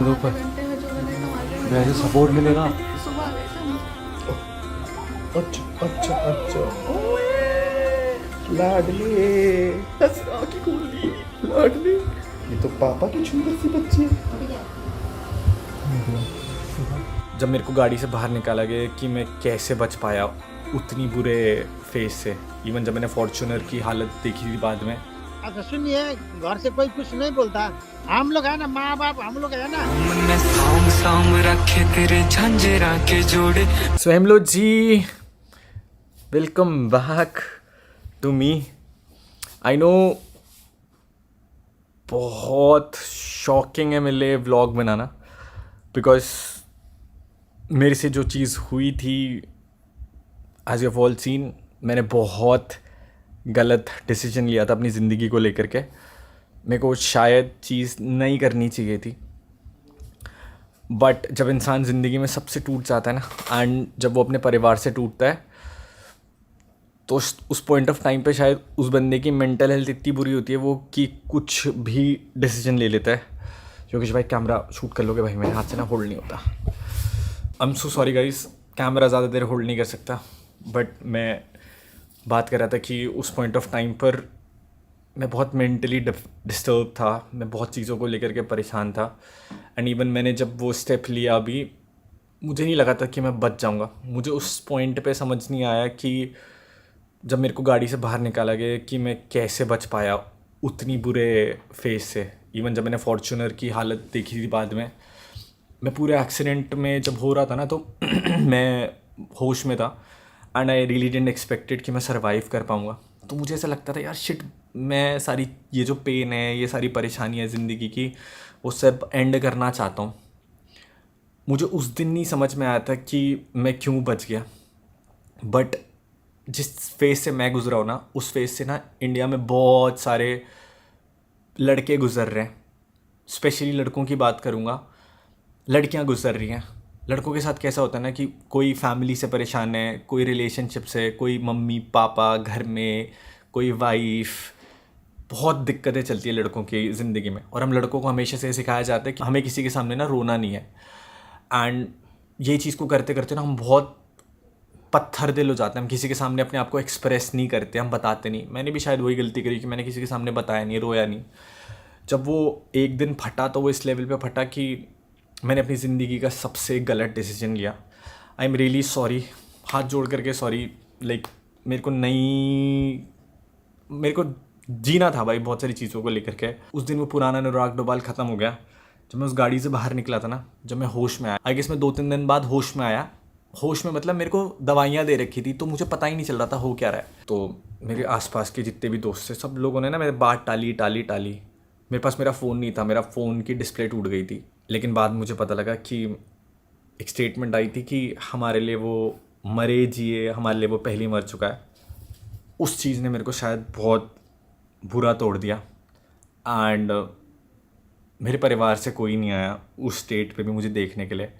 ऊपर वैसे सपोर्ट मिलेगा। अच्छा अच्छा अच्छा, लाडली की गोली, लाडली। ये तो पापा की सुंदर सी बच्ची है। जब मेरे को गाड़ी से बाहर निकाला गया कि मैं कैसे बच पाया उतनी बुरे फेस से, इवन जब मैंने फॉर्च्यूनर की हालत देखी थी बाद में। अच्छा सुनिए, घर से कोई कुछ नहीं बोलता, हम लोग है ना, माँ बाप हम लोग है ना। So hello ji, welcome back to me. I know बहुत शॉकिंग है मेरे लिए व्लॉग बनाना, बिकॉज मेरे से जो चीज़ हुई थी, एज यू ऑल सीन, मैंने बहुत गलत डिसीजन लिया था अपनी ज़िंदगी को लेकर के। मेरे को शायद चीज़ नहीं करनी चाहिए थी, बट जब इंसान ज़िंदगी में सबसे टूट जाता है ना, एंड जब वो अपने परिवार से टूटता है, तो उस पॉइंट ऑफ टाइम पे शायद उस बंदे की मेंटल हेल्थ इतनी बुरी होती है वो कि कुछ भी डिसीजन ले लेता है। क्योंकि भाई कैमरा शूट कर लोगे भाई, मेरे हाथ से ना होल्ड नहीं होता। I am so sorry guys, camera ज़्यादा देर होल्ड नहीं कर सकता। बट मैं बात कर रहा था कि उस पॉइंट ऑफ टाइम पर मैं बहुत मेंटली डिस्टर्ब था, मैं बहुत चीज़ों को लेकर के परेशान था। एंड इवन मैंने जब वो स्टेप लिया अभी, मुझे नहीं लगा था कि मैं बच जाऊंगा। मुझे उस पॉइंट पे समझ नहीं आया कि जब मेरे को गाड़ी से बाहर निकाला गया कि मैं कैसे बच पाया उतनी बुरे फेस से। इवन जब मैंने फॉर्च्यूनर की हालत देखी थी बाद में, मैं पूरे एक्सीडेंट में जब हो रहा था ना, तो मैं होश में था and I really didn't expected कि मैं सर्वाइव कर पाऊँगा। तो मुझे ऐसा लगता था यार शिट, मैं सारी ये जो पेन है, ये सारी परेशानी है ज़िंदगी की, वो सब एंड करना चाहता हूँ। मुझे उस दिन नहीं समझ में आया था कि मैं क्यों बच गया। बट जिस फेज़ से मैं गुजरा हूँ ना, उस फेज़ से ना इंडिया में बहुत सारे लड़के गुजर रहे हैं। स्पेशली लड़कों की बात करूँगा, लड़कियां गुजर रही हैं। लड़कों के साथ कैसा होता है ना कि कोई फैमिली से परेशान है, कोई रिलेशनशिप से, कोई मम्मी पापा घर में, कोई वाइफ, बहुत दिक्कतें चलती है लड़कों की ज़िंदगी में। और हम लड़कों को हमेशा से सिखाया जाता है कि हमें किसी के सामने ना रोना नहीं है। एंड ये चीज़ को करते करते ना हम बहुत पत्थर दिल हो जाते हैं। हम किसी के सामने अपने आप को एक्सप्रेस नहीं करते, हम बताते नहीं। मैंने भी शायद वही गलती करी कि मैंने किसी के सामने बताया नहीं, रोया नहीं। जब वो एक दिन फटा तो वो इस लेवल पे फटा कि मैंने अपनी ज़िंदगी का सबसे गलत डिसीजन लिया। आई एम रियली सॉरी, हाथ जोड़ करके सॉरी। लाइक मेरे को जीना था भाई बहुत सारी चीज़ों को लेकर के। उस दिन वो पुराना अनुराग डोभाल ख़त्म हो गया। जब मैं उस गाड़ी से बाहर निकला था ना, जब मैं होश में आया, आई गेस मैं 2-3 दिन बाद होश में आया। होश में मतलब मेरे को दवाइयाँ दे रखी थी, तो मुझे पता ही नहीं चल रहा था हो क्या रहा है। तो मेरे आसपास के जितने भी दोस्त थे, सब लोगों ने ना मेरे बात टाली। मेरे पास मेरा फ़ोन नहीं था, मेरा फ़ोन की डिस्प्ले टूट गई थी। लेकिन बाद मुझे पता लगा कि एक स्टेटमेंट आई थी कि हमारे लिए वो मरे जिए, हमारे लिए वो पहले मर चुका है। उस चीज़ ने मेरे को शायद बहुत बुरा तोड़ दिया। एंड मेरे परिवार से कोई नहीं आया उस स्टेट पे भी मुझे देखने के लिए।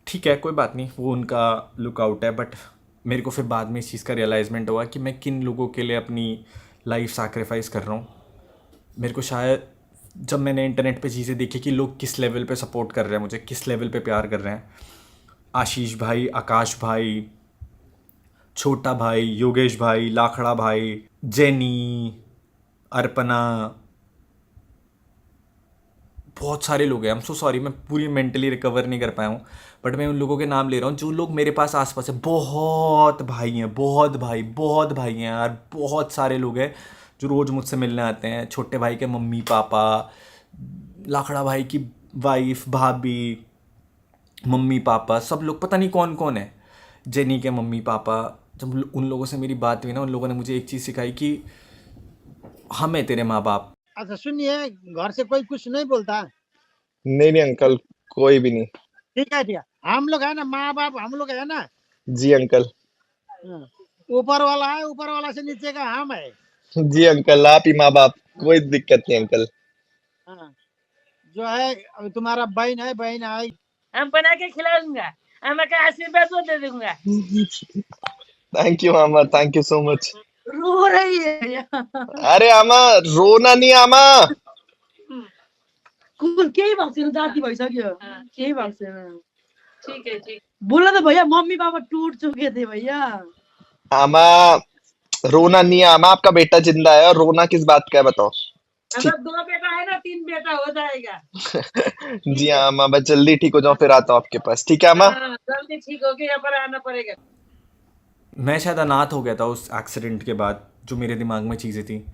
ठीक है, कोई बात नहीं, वो उनका लुकआउट है। बट मेरे को फिर बाद में इस चीज़ का रियलाइजमेंट हुआ कि मैं किन लोगों के लिए अपनी लाइफ सैक्रिफाइस कर रहा हूँ। मेरे को शायद जब मैंने इंटरनेट पे चीज़ें देखी कि लोग किस लेवल पे सपोर्ट कर रहे हैं मुझे, किस लेवल पे प्यार कर रहे हैं, आशीष भाई, आकाश भाई, छोटा भाई, योगेश भाई, लाखड़ा भाई, जेनी, अर्पना, बहुत सारे लोग हैं। आई एम सो सॉरी, मैं पूरी मेंटली रिकवर नहीं कर पाया हूँ। बट मैं उन लोगों के नाम ले रहा हूँ जो लोग मेरे पास आसपास है। बहुत भाई हैं, बहुत भाई हैं यार, बहुत सारे लोग हैं जो रोज़ मुझसे मिलने आते हैं। छोटे भाई के मम्मी पापा, लाखड़ा भाई की वाइफ, भाभी, मम्मी पापा, सब लोग, पता नहीं कौन कौन है, जेनी के मम्मी पापा। जब उन लोगों से मेरी बात हुई ना, उन लोगों ने मुझे एक चीज़ सिखाई कि हम है तेरे माँ बाप। अच्छा सुनिए, घर से कोई कुछ नहीं बोलता, नहीं नहीं अंकल, कोई भी नहीं। ठीक है, हम लोग है ना, माँ बाप हम लोग है ना। जी अंकल। हाँ। ऊपर वाला है, ऊपर वाला से नीचे का हम है। जी अंकल, आप ही माँ बाप, कोई दिक्कत नहीं अंकल। हाँ। जो है अभी तुम्हारा बहन है, बहन आई, हम बना के खिला दूंगा, हम का आशीर्वाद दे दूंगा। थैंक यू मामा, थैंक यू सो मच। रो रही है भैया। अरे आमा, रोना नहीं आमा। केही भएको छैन, जाति भइसक्यो, केही भएको छैन। ठीक है, ठीक। बोला त भैया, मम्मी पापा टूट चुके थे भैया। आमा, रोना नहीं है आमा, आपका बेटा जिंदा है और रोना किस बात का है बताओ। ठीक। मतलब 2 बेटा है ना, 3 बेटा हो जाएगा। जी हाँ आमा, बस जल्दी ठीक हो जाओ फिर आता हूँ आपके पास, ठीक है आमा। हाँ, जल्दी ठीक होके यहाँ पर आना पड़ेगा। मैं शायद अनाथ हो गया था उस एक्सीडेंट के बाद, जो मेरे दिमाग में चीज़ें थी,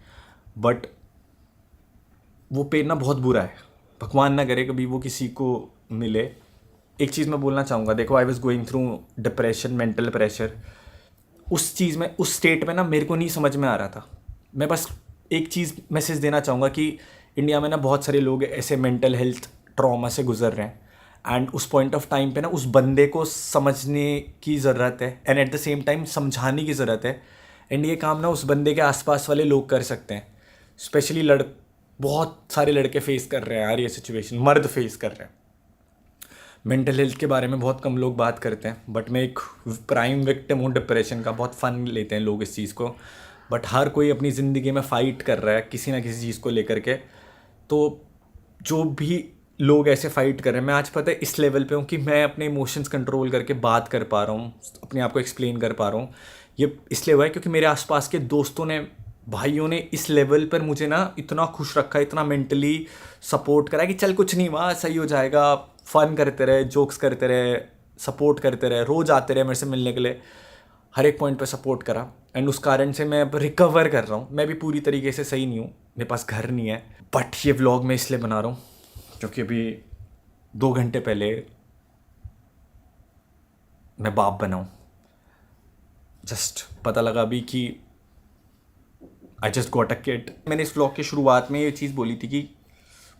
बट वो पेन ना बहुत बुरा है। भगवान ना करे कभी वो किसी को मिले। एक चीज़ मैं बोलना चाहूँगा, देखो I was going through depression, mental pressure. उस चीज़ में, उस स्टेट में ना मेरे को नहीं समझ में आ रहा था। मैं बस एक चीज़ मैसेज देना चाहूँगा कि इंडिया में ना बहुत सारे लोग ऐसे मेंटल हेल्थ ट्रॉमा से गुजर रहे हैं, एंड उस पॉइंट ऑफ टाइम पे ना उस बंदे को समझने की ज़रूरत है, and at the same time समझाने की ज़रूरत है। एंड ये काम ना उस बंदे के आसपास वाले लोग कर सकते हैं। स्पेशली बहुत सारे लड़के फेस कर रहे हैं यार ये सिचुएशन, मर्द फेस कर रहे हैं। मेंटल हेल्थ के बारे में बहुत कम लोग बात करते हैं, बट मैं एक प्राइम विक्टिम हूँ डिप्रेशन का। बहुत फ़न लेते हैं लोग इस चीज़ को, बट हर कोई अपनी ज़िंदगी में फ़ाइट कर रहा है किसी ना किसी चीज़ को लेकर के। तो जो भी लोग ऐसे फाइट कर रहे हैं, मैं आज पता है इस लेवल पे हूँ कि मैं अपने इमोशंस कंट्रोल करके बात कर पा रहा हूँ, अपने आप को एक्सप्लेन कर पा रहा हूँ। ये इसलिए हुआ है क्योंकि मेरे आसपास के दोस्तों ने, भाइयों ने इस लेवल पर मुझे ना इतना खुश रखा, इतना मेंटली सपोर्ट करा कि चल कुछ नहीं हुआ, सही हो जाएगा। फ़न करते रहे, जोक्स करते रहे, सपोर्ट करते रहे, रोज़ आते रहे मेरे से मिलने के लिए, हर एक पॉइंट पे सपोर्ट करा। एंड उस कारण से मैं अब रिकवर कर रहा हूँ। मैं भी पूरी तरीके से सही नहीं हूँ, मेरे पास घर नहीं है, बट ये व्लॉग मैं इसलिए बना रहा हूँ क्योंकि अभी 2 घंटे पहले मैं बाप बना हूँ। जस्ट पता लगा अभी कि I just got a kid. मैंने इस व्लॉग की शुरुआत में ये चीज़ बोली थी कि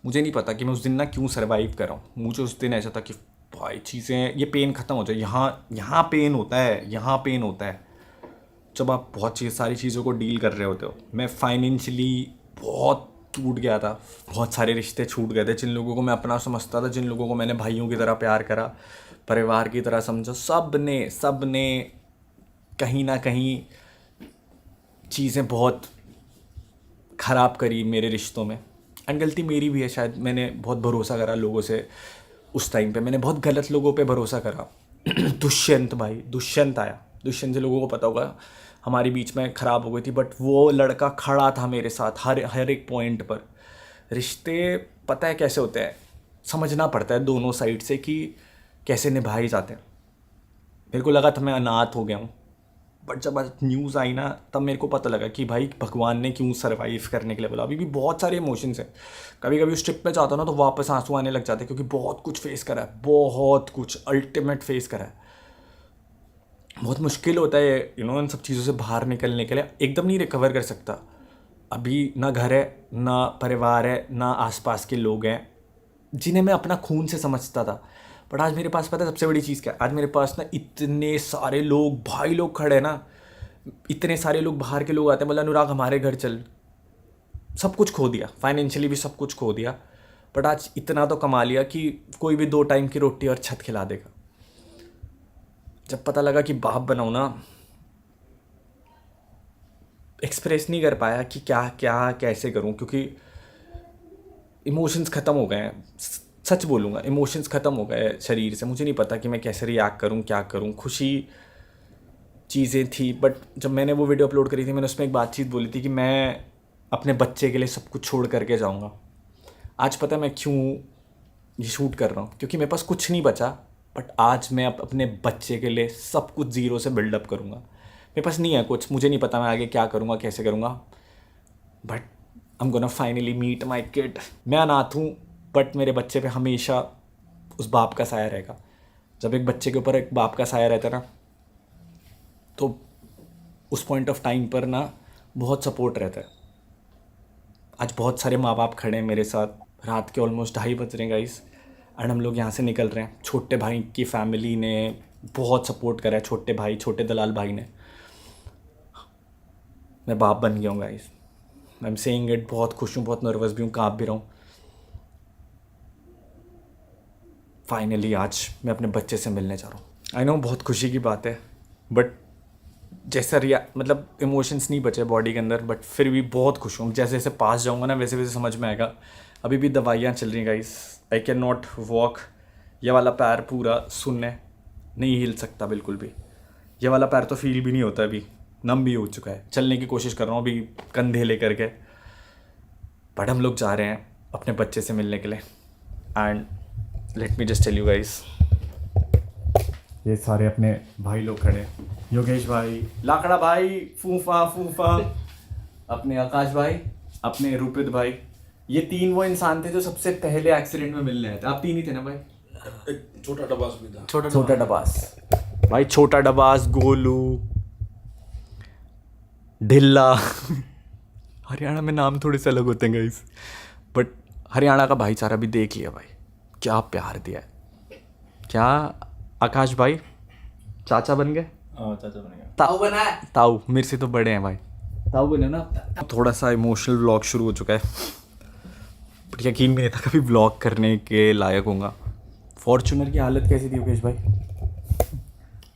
मुझे नहीं पता कि मैं उस दिन ना क्यों सर्वाइव कर रहा हूँ। मुझे उस दिन ऐसा था कि भाई चीज़ें, ये पेन ख़त्म हो जाए। यहाँ पेन होता है, यहाँ पेन होता है जब आप बहुत सारी चीज़ों को डील कर रहे होते हो। मैं फाइनेंशियली बहुत टूट गया था, बहुत सारे रिश्ते छूट गए थे। जिन लोगों को मैं अपना समझता था, जिन लोगों को मैंने भाइयों की तरह प्यार करा, परिवार की तरह समझा, सब ने कहीं ना कहीं चीज़ें बहुत ख़राब करी मेरे रिश्तों में। एंड गलती मेरी भी है शायद, मैंने बहुत भरोसा करा लोगों से। उस टाइम पे मैंने बहुत गलत लोगों पे भरोसा करा। दुष्यंत आया, दुष्यंत से लोगों को पता होगा, हमारे बीच में ख़राब हो गई थी, बट वो लड़का खड़ा था मेरे साथ हर एक पॉइंट पर। रिश्ते पता है कैसे होते हैं, समझना पड़ता है दोनों साइड से कि कैसे निभाए जाते हैं। मेरे को लगा था मैं अनाथ हो गया हूँ, बट जब न्यूज़ आई ना तब मेरे को पता लगा कि भाई भगवान ने क्यों सरवाइव करने के लिए बोला। अभी भी बहुत सारे इमोशंस हैं। कभी कभी उस ट्रिप पे जाता हूँ ना तो वापस आंसू आने लग जाते हैं, क्योंकि बहुत कुछ फेस करा है, बहुत कुछ अल्टीमेट फेस करा है। बहुत मुश्किल होता है इन सब चीज़ों से बाहर निकलने के लिए। एकदम नहीं रिकवर कर सकता। अभी ना घर है, ना परिवार है, ना आसपास के लोग हैं जिन्हें मैं अपना खून से समझता था। बट आज मेरे पास पता है सबसे बड़ी चीज़ क्या है? आज मेरे पास ना इतने सारे लोग, भाई लोग खड़े हैं ना, इतने सारे लोग, बाहर के लोग आते हैं, बोला अनुराग हमारे घर चल। सब कुछ खो दिया, फाइनेंशियली भी सब कुछ खो दिया, बट आज इतना तो कमा लिया कि कोई भी 2 टाइम की रोटी और छत खिला देगा। जब पता लगा कि बाप बनाऊँ ना, एक्सप्रेस नहीं कर पाया कि क्या क्या कैसे करूँ, क्योंकि इमोशंस ख़त्म हो गए हैं। सच बोलूँगा, इमोशंस ख़त्म हो गए शरीर से। मुझे नहीं पता कि मैं कैसे रिएक्ट करूँ, क्या करूँ। खुशी चीज़ें थी, बट जब मैंने वो वीडियो अपलोड करी थी, मैंने उसमें एक बातचीत बोली थी कि मैं अपने बच्चे के लिए सब कुछ छोड़ करके जाऊँगा। आज पता है मैं क्यों ये शूट कर रहा हूँ, क्योंकि मेरे पास कुछ नहीं बचा, बट आज मैं अपने बच्चे के लिए सब कुछ ज़ीरो से बिल्डअप करूँगा। मेरे पास नहीं है कुछ, मुझे नहीं पता मैं आगे क्या करूँगा, कैसे करूँगा, but I am gonna finally meet my kid. मैं अनाथ हूँ, बट मेरे बच्चे पे हमेशा उस बाप का साया रहेगा। जब एक बच्चे के ऊपर एक बाप का साया रहता है ना, तो उस पॉइंट ऑफ टाइम पर ना बहुत सपोर्ट रहता है। आज बहुत सारे माँ बाप खड़े हैं मेरे साथ। रात के ऑलमोस्ट 2:30 बज रहे हैं गाइस, एंड हम लोग यहाँ से निकल रहे हैं। छोटे भाई की फैमिली ने बहुत सपोर्ट करा है, छोटे भाई, छोटे दलाल भाई ने। मैं बाप बन गया हूँ guys, I am saying it. बहुत खुश हूँ, बहुत नर्वस भी हूँ, काँप भी रहा हूँ। फाइनली आज मैं अपने बच्चे से मिलने जा रहा हूँ। आई नो बहुत खुशी की बात है, बट जैसा मतलब इमोशंस नहीं बचे बॉडी के अंदर, बट फिर भी बहुत खुश हूँ। जैसे जैसे पास जाऊँगा ना वैसे वैसे समझ में आएगा। अभी भी दवाइयाँ चल रही हैं guys, I can not walk. ये वाला पैर पूरा सुन्न है, नहीं हिल सकता बिल्कुल भी। ये वाला पैर तो फील भी नहीं होता, अभी नम भी हो चुका है। चलने की कोशिश कर रहा हूँ अभी कंधे लेकर के। बट हम लोग जा रहे हैं अपने बच्चे से मिलने के लिए। And let me just tell you guys, ये सारे अपने भाई लोग खड़े हैं। योगेश भाई, लाकड़ा भाई, फूफा फूफा, अपने आकाश भाई, अपने रूपित भाई। ये 3 वो इंसान थे जो सबसे पहले एक्सीडेंट में मिलने आए थे। आप 3 ही थे ना भाई? एक छोटा डबास भी था। छोटा डबास भाई, छोटा डबास, गोलू, ढिल्ला। हरियाणा में नाम थोड़े से अलग होते हैं गाइस, बट हरियाणा का भाईचारा भी देख लिया भाई, क्या प्यार दिया है। क्या आकाश भाई चाचा बन गए? चाचा बनेगा। ताऊ बना है? ताऊ मेरे से तो बड़े हैं भाई, ताऊ बने ना। थोड़ा सा इमोशनल व्लॉग शुरू हो चुका है, बट यकीन भी नहीं था कभी व्लॉग करने के लायक होऊंगा। फॉर्च्यूनर की हालत कैसी थी योगेश भाई?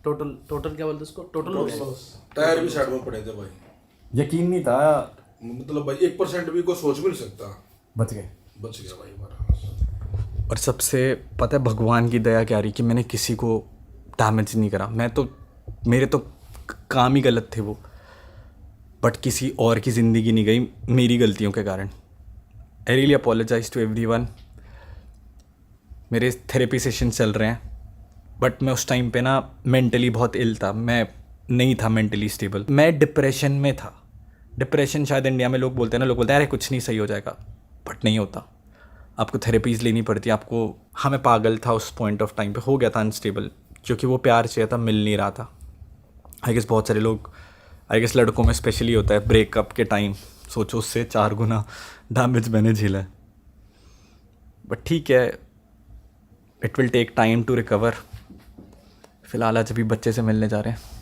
टोटल क्या बोलते उसको? टोटल टायर भी साइड में पड़े थे भाई, यकीन नहीं था। मतलब भाई 1% भी कोई सोच भी नहीं सकता। बच गए। बच गया भाई हमारा। और सबसे पता है भगवान की दया क्या रही कि मैंने किसी को डैमेज नहीं करा। मैं तो, मेरे तो काम ही गलत थे वो, बट किसी और की ज़िंदगी नहीं गई मेरी गलतियों के कारण। I really apologise to everyone. मेरे थेरेपी सेशन चल रहे हैं, बट मैं उस टाइम पे ना मेंटली बहुत इल था। मैं नहीं था मेंटली स्टेबल, मैं डिप्रेशन में था। डिप्रेशन शायद इंडिया में लोग बोलते हैं ना, लोग बोलते हैं अरे कुछ नहीं सही हो जाएगा, बट नहीं होता। आपको थेरेपीज़ लेनी पड़ती है आपको। हाँ मैं पागल था उस पॉइंट ऑफ टाइम पे, हो गया था अनस्टेबल, क्योंकि वो प्यार चाहिए था, मिल नहीं रहा था। आई गेस बहुत सारे लोग, आई गेस लड़कों में स्पेशली होता है ब्रेकअप के टाइम। सोचो उससे 4 गुना डैमेज मैंने झेला है, बट ठीक है, it will take time to recover. फिलहाल आज अभी बच्चे से मिलने जा रहे हैं।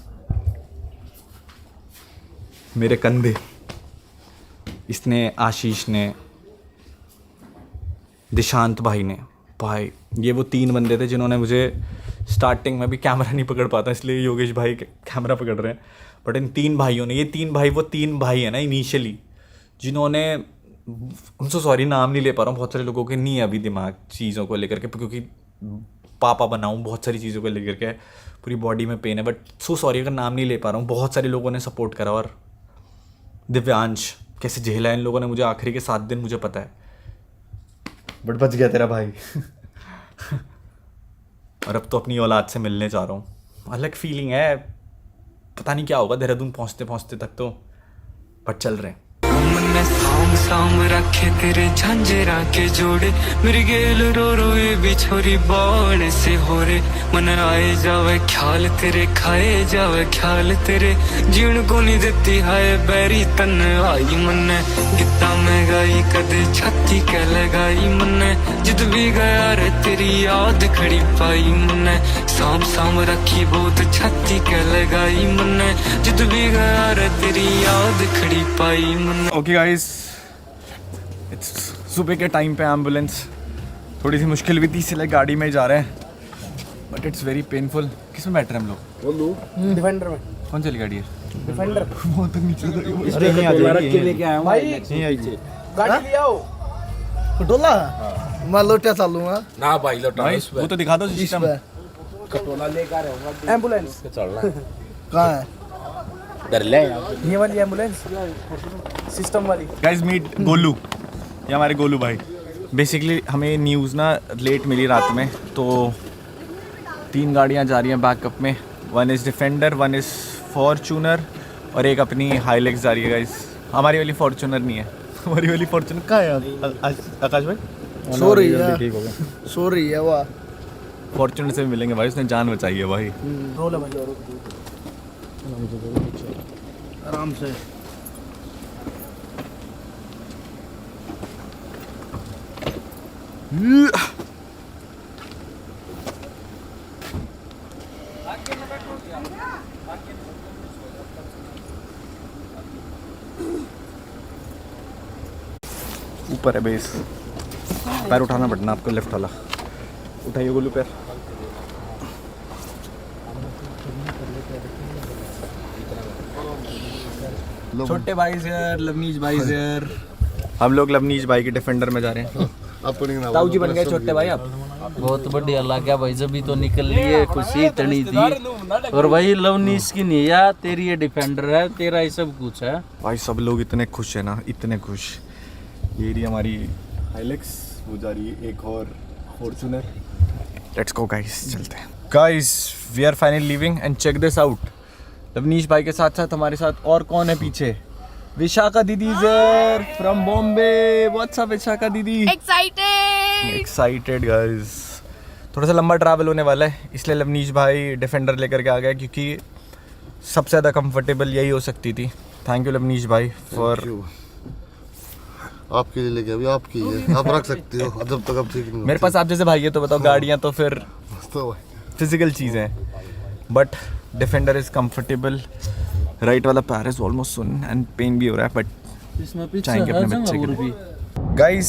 मेरे कंधे, इसने, आशीष ने, दिशांत भाई ने, भाई ये वो 3 बंदे थे जिन्होंने मुझे स्टार्टिंग में भी कैमरा नहीं पकड़ पाता, इसलिए योगेश भाई कैमरा पकड़ रहे हैं। बट इन 3 भाइयों ने, ये 3 भाई वो 3 भाई है ना इनिशियली, जिन्होंने, उनसे सॉरी नाम नहीं ले पा रहा हूँ, बहुत सारे लोगों के नहीं है अभी दिमाग चीज़ों को लेकर के, क्योंकि पापा बनाऊँ बहुत सारी चीज़ों को लेकर के, पूरी बॉडी में पेन है, बट सो सॉरी अगर नाम नहीं ले पा रहा हूँ। बहुत सारे लोगों ने सपोर्ट करा, और दिव्यांश कैसे झेला है इन लोगों ने मुझे आखिरी के 7 दिन, मुझे पता है, बट बच गया तेरा भाई। और अब तो अपनी औलाद से मिलने जा रहा हूँ। अलग फीलिंग है, पता नहीं क्या होगा देहरादून पहुँचते पहुँचते तक तो, बट चल रहे हैं। मैं साम साम रखे तेरे झांझरा के जोड़े, मेरी गेल रो रो ये भी छोरी बाण से हो रे। मन आए जावे ख्याल तेरे, खाए जावे ख्याल तेरे, जीण को नहीं देती हाय बैरी तन आई मन। गीता में गाई कदे छाती के लगाई मन, जिद भी गया रे तेरी याद खड़ी पाई मन। साम साम रखी बहुत छाती के लगाई मन, जिद भी गया रे तेरी याद खड़ी पाई मन। ओके गाइस, इट्स सुबह के टाइम पे एम्बुलेंस थोड़ी सी मुश्किल भी थी, इसलिए गाड़ी में ही जा रहे हैं, बट इट्स वेरी पेनफुल। किस में बैठ रहे हैं हम लोग? बोलू डिफेंडर में। कौन सी गाड़ी है? डिफेंडर। बहुत तक नीचे अरे के लेके आया हूं भाई, नहीं आई थी गाड़ी ले आओ। खटोला मैं लोटा चालूंगा ना भाई लौटा भाई, उस पे। वो तो दिखा दो सिस्टम। कटोला लेकर आ रहा हूँ एम्बुलेंस चल रहा है। कहाँ है? डर ले ये वाली एम्बुलेंस सिस्टम वाली। गाइस मीट गोलू, ये हमारे गोलू भाई। बेसिकली हमें न्यूज़ ना लेट मिली रात में, तो 3 गाड़ियाँ जा रही हैं बैकअप में। 1 इज़ डिफेंडर, 1 इज़ फॉर्च्यूनर, और एक अपनी हाईलेक्स जा रही है गाइस। हमारी वाली फॉर्च्यूनर नहीं है, हमारी वाली फॉर्च्यूनर कहाँ है आकाश भाई? सो रही है, सो रही है वाह। फॉर्च्यूनर से मिलेंगे भाई, उसने जान बचाई है भाई। रोल है भाई, आराम से। ऊपर है बेस, पैर उठाना पड़ना आपको, लेफ्ट वाला उठाइए गोलू पैर। छोटे भाई से लवनीश भाई से हम लोग लवनीश भाई के डिफेंडर में जा रहे हैं। ताऊ जी बन गए छोटे भाई आप। बहुत बढ़िया लगा भाई, जब भी तो निकल लिए खुशी इतनी थी। और भाई लवनीश की नहीं है, तेरी ये डिफेंडर है, तेरा ही सब कुछ है भाई। सब लोग इतने खुश है ना, इतने खुश। ये रही हमारी हाइलेक्स, वो जा रही है एक और फॉर्च्यूनर। लेट्स गो गाइस, चलते हैं guys. We are finally leaving and check this out. Lavneesh भाई के साथ साथ हमारे साथ और कौन है पीछे? विशाखा दीदी sir from Bombay. What's up Vishakha didi? Excited guys. थोड़ा सा लंबा ट्रैवल होने वाला है, इसलिए लवनीश भाई डिफेंडर लेकर के आ गया, क्योंकि सबसे ज़्यादा कंफर्टेबल यही हो सकती थी। थैंक यू लवनीश भाई फॉर। आपके लिए लेके अभी आपकी है, आप रख सकते हो जब तक आप ठीक नहीं। मेरे पास आप जैसे भाई है तो बताओ, गाड़ियाँ तो फिर तो फिजिकल चीज़ है, but Defender is comfortable. Right वाला पैर इज ऑलमोस्ट सुन एंड पेन भी हो रहा है, बट इसमें पीछे चाहेंगे अपने है बच्चे के जंगल लिए। गाइस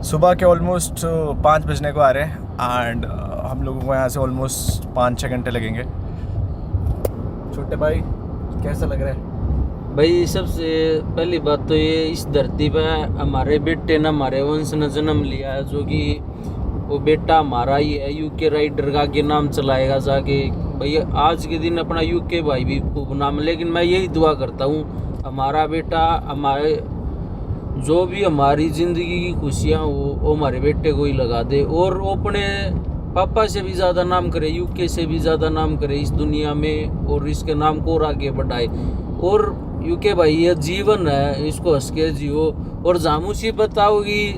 सुबह के ऑलमोस्ट 5 बजने को आ रहे हैं एंड हम लोगों को यहाँ से ऑलमोस्ट 5-6 घंटे लगेंगे। छोटे भाई कैसा लग रहा है? भाई सबसे पहली बात तो ये, इस धरती पे हमारे बेटे ने हमारे वंश ने जन्म लिया है, जो कि वो बेटा हमारा ही है। यूके राइडर का आगे नाम चलाएगा जाके। भाई आज के दिन अपना यूके भाई भी खूब नाम, लेकिन मैं यही दुआ करता हूँ हमारा बेटा, हमारे जो भी हमारी ज़िंदगी की खुशियाँ वो हमारे बेटे को ही लगा दे, और वो अपने पापा से भी ज़्यादा नाम करे, यूके से भी ज़्यादा नाम करे इस दुनिया में, और इसके नाम को और आगे बढ़ाए। और यूके भाई ये जीवन है, इसको हंस के जियो। और जहाँ मुसीबत आओगी,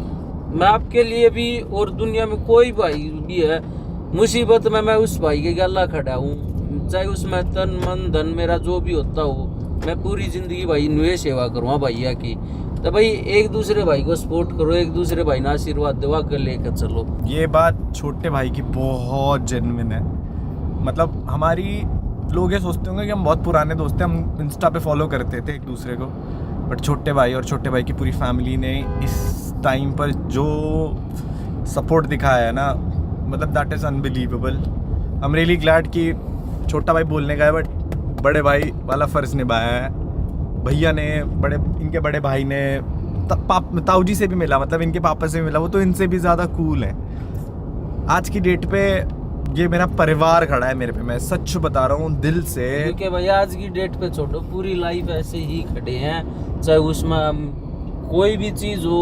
मैं आपके लिए भी और दुनिया में कोई भाई भी है मुसीबत में, मैं उस भाई के गला खड़ा हूँ, चाहे उसमें तन मन धन मेरा जो भी होता हो, मैं पूरी ज़िंदगी भाई नुए सेवा करूँगा भैया की। तो भाई एक दूसरे भाई को सपोर्ट करो, एक दूसरे भाई ना आशीर्वाद देवा कर लेकर चलो। ये बात छोटे भाई की बहुत जेन्युइन है। मतलब हमारी लोग ये सोचते होंगे कि हम बहुत पुराने दोस्त हैं, हम इंस्टा पे फॉलो करते थे एक दूसरे को, बट छोटे भाई और छोटे भाई की पूरी फैमिली ने इस टाइम पर जो सपोर्ट दिखाया है ना, मतलब that is unbelievable. I am really glad कि छोटा भाई बोलने का है, बट बड़े भाई वाला फ़र्ज़ निभाया है। भैया ने इनके बड़े भाई ने ताऊ जी से भी मिला, मतलब इनके पापा से भी मिला, वो तो इनसे भी ज़्यादा कूल है। आज की डेट पे ये मेरा परिवार खड़ा है मेरे पे, मैं सच बता रहा हूँ दिल से। क्योंकि भैया आज की डेट पे छोड़ो, पूरी लाइफ ऐसे ही खड़े हैं, चाहे उसमें हम कोई भी चीज़ हो,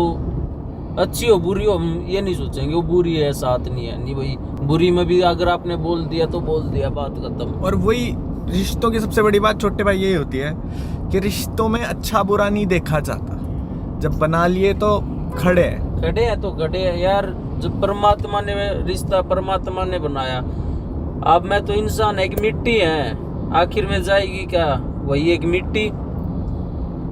अच्छी हो बुरी हो, हम ये नहीं सोचेंगे वो बुरी है साथ नहीं है। नहीं भाई, बुरी में भी अगर आपने बोल दिया तो बोल दिया, बात खत्म। और वही रिश्तों की सबसे बड़ी बात छोटे भाई यही होती है कि रिश्तों में अच्छा बुरा नहीं देखा जाता, जब बना लिए तो खड़े हैं तो खड़े हैं यार। जब परमात्मा ने रिश्ता परमात्मा ने बनाया, अब मैं तो इंसान एक मिट्टी है, आखिर में जाएगी क्या वही एक मिट्टी,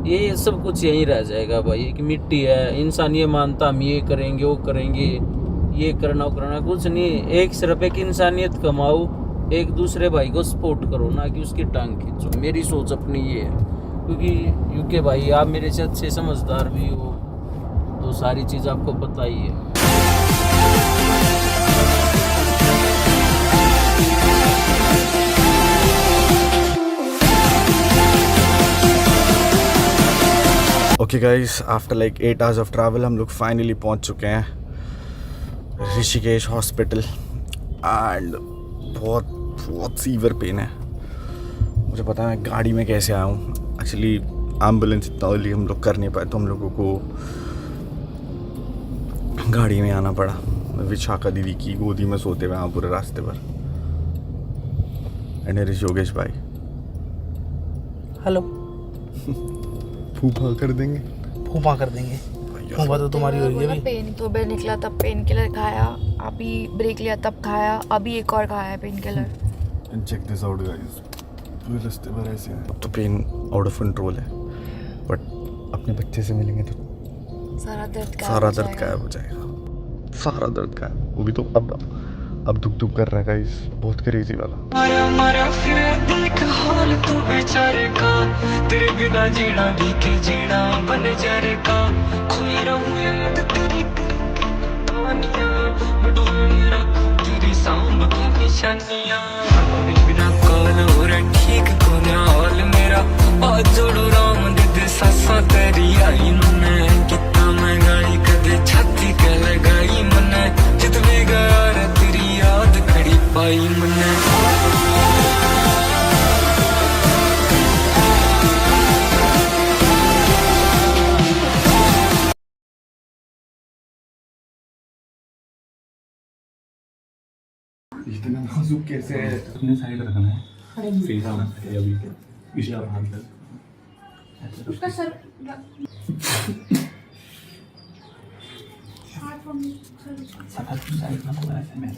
ये सब कुछ यहीं रह जाएगा भाई, एक मिट्टी है। इंसान ये मानता हम ये करेंगे वो करेंगे, ये करना वो करना, कुछ नहीं। एक सिर्फ एक इंसानियत कमाओ, एक दूसरे भाई को सपोर्ट करो, ना कि उसकी टांग खींचो। मेरी सोच अपनी ये है, क्योंकि यूके भाई आप मेरे से अच्छे समझदार भी हो, तो सारी चीज़ आपको पता ही है। Okay guys, after like 8 hours of travel हम लोग फाइनली पहुंच चुके हैं ऋषिकेश हॉस्पिटल एंड बहुत सीवियर पेन है। मुझे पता है गाड़ी में कैसे आया हूँ, एक्चुअली एम्बुलेंस इतना अर्ली हम लोग कर नहीं पाए, तो हम लोगों को गाड़ी में आना पड़ा। विशाखा दीदी की गोदी में सोते हुए पूरे रास्ते पर। एंड इट इज योगेश भाई। हेलो। फूफा कर देंगे, फूफा कर देंगे। फूफा तो तुम्हारी हो रही है। पेन तो बेड निकला तब पेन किलर खाया, अभी ब्रेक लिया तब खाया, अभी एक और खाया है painkiller. And check this out guys, पूरे रास्ते पर ऐसे है। अब तो पेन आउट ऑफ कंट्रोल है, बट अपने बच्चे से मिलेंगे तो सारा दर्द गायब हो जाएगा। सारा दर्द गायब। वो भी तो अब दुख कर रहा है गाइस, बहुत क्रेजी वाला। मारा फिर देख हाल तू बेचारे का, तेरे बिना जीना भी के जीना बन जारे का। खोई रहूं याद तेरी कहानियां, ढूंढ रखूं तेरी सांभ की निशानियां। बिना कॉल हो रहा ठीक को ना हाल मेरा, तेरा हाथ जोड़ू राम दे सासा तेरी आई मने कितना मैं गाई कदे छाती के लगाई मने जित भी गया रे तेरी याद खड़ी पाई मने इतना नाजुक कैसे है? अपने साइड रखना है फेस आना है अभी के इस तरह हाथ कर उसका सर साइड में थोड़ा ऐसे मैं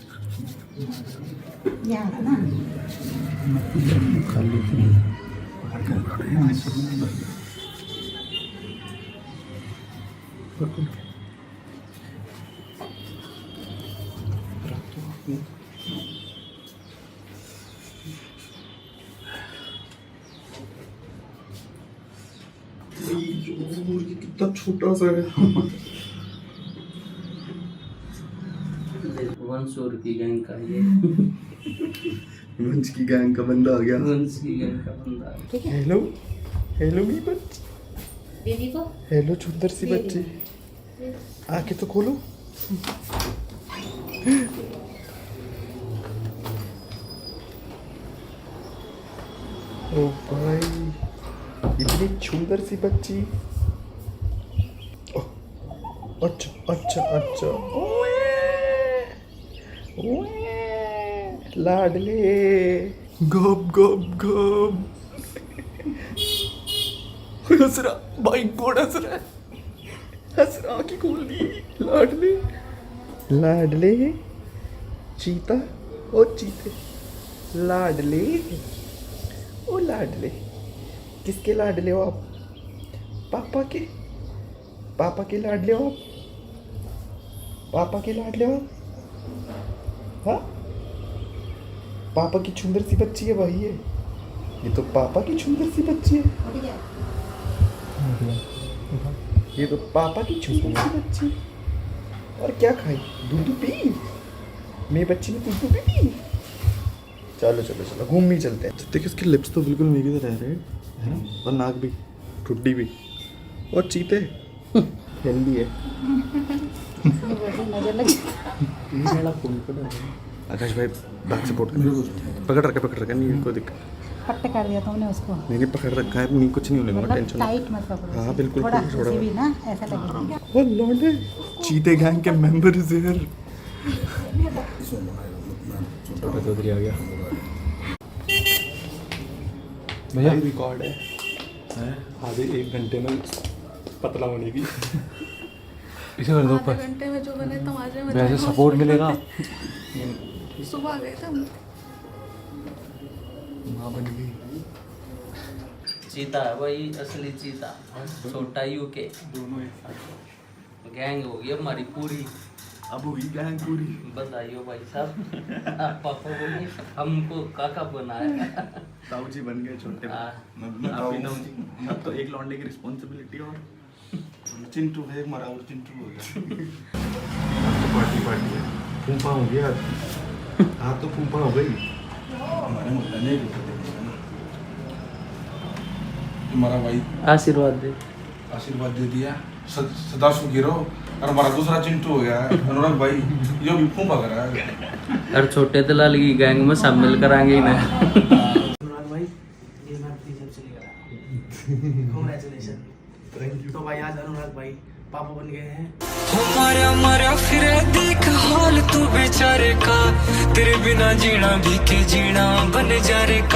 यहाँ ना खाली कितना छोटा सा है। वंशोर की गैंग का ये वंश की गैंग का बंदा आ गया। वंश की गैंग का बंदा हेलो हेलो मेरी बच्ची, हेलो सुंदर सी बच्ची, आके तो खोलो। ओ भाई इतनी सुंदर सी बच्ची। अच्छा अच्छा अच्छा, ओए लाडले गप गप गप। हंस रहा भाई, गोड़ हंस रहा है, हंस रहा, आँखें खोल दी। लाडले लाडले चीता ओ चीते, लाडले ओ लाडले। किसके लाडले हो आप? पापा के? पापा के लाडले हो आप? पापा के लाडले हो आप? हाँ, पापा की सुंदर सी बच्ची है भाई ये तो पापा की सुंदर सी बच्ची है। ये तो पापा की सुंदर सी बच्ची। और क्या खाई? दूध पी? मेरी बच्ची ने दूध पी? चलो चलो चलो घूम ही चलते हैं। देखिए इसके लिप्स तो बिल्कुल मेरी तरह रह रहे हैं ना, और नाक भी, ठुड्डी भी। और चीते हेल्दी है। आकाश भाई बैक सपोर्ट कर, पकड़ रखा नहीं, कोई दिक्कत। पट्टे कर दिया तुमने उसको। नहीं पकड़ रखा है, नहीं कुछ नहीं होने वाला, टेंशन टाइट मत पकड़ो। हाँ बिल्कुल थोड़ा थोड़ा भी ना ऐसा लगेगा। ओ लौंडे, चीते गैंग के मेंबर इज हियर। छोटा चौधरी आ गया भैया, रिकॉर्ड है आधे 1 घंटे में पतला होने की। इसे कर दो ऊपर, घंटे में जो बने तुम्हारे में वैसे सपोर्ट मिलेगा। सुबह गए थे हम। माँ बन गई। चीता है वही असली चीता, छोटा यूके दोनों एक साथ गैंग होगी हमारी पूरी। अब हुई गैंग पूरी। बताइयो भाई साहब, आप पापा बोलिए हमको काका बनाया। ताऊ जी बन गए छोटे। हाँ। अब तो एक लौंडे की रिस्पॉन्सिबिलिटी और चिंटू है, हमारा और चिंटू हो गया। तो पार्टी है, फूफा हो गया आज तो फूफा हो गई हमारे मुद्दा नहीं तुम्हारा भाई आशीर्वाद दे दिया, सदा सुखी रहो। और हमारा दूसरा चिंटू हो गया है अनुराग भाई, ये भी फूफा कर रहा है। और छोटे दलाल की गैंग में शामिल कराएंगे इन्हें। अनुराग भाई ये बात जब चलेगा। कांग्रेचुलेशन। Thank you. तो भाई आज अनुराग भाई पापा बन गए हैं। हो मारा फिर देख हाल तू बेचारे का, तेरे बिना जीना भी के जीना बन जा रे का।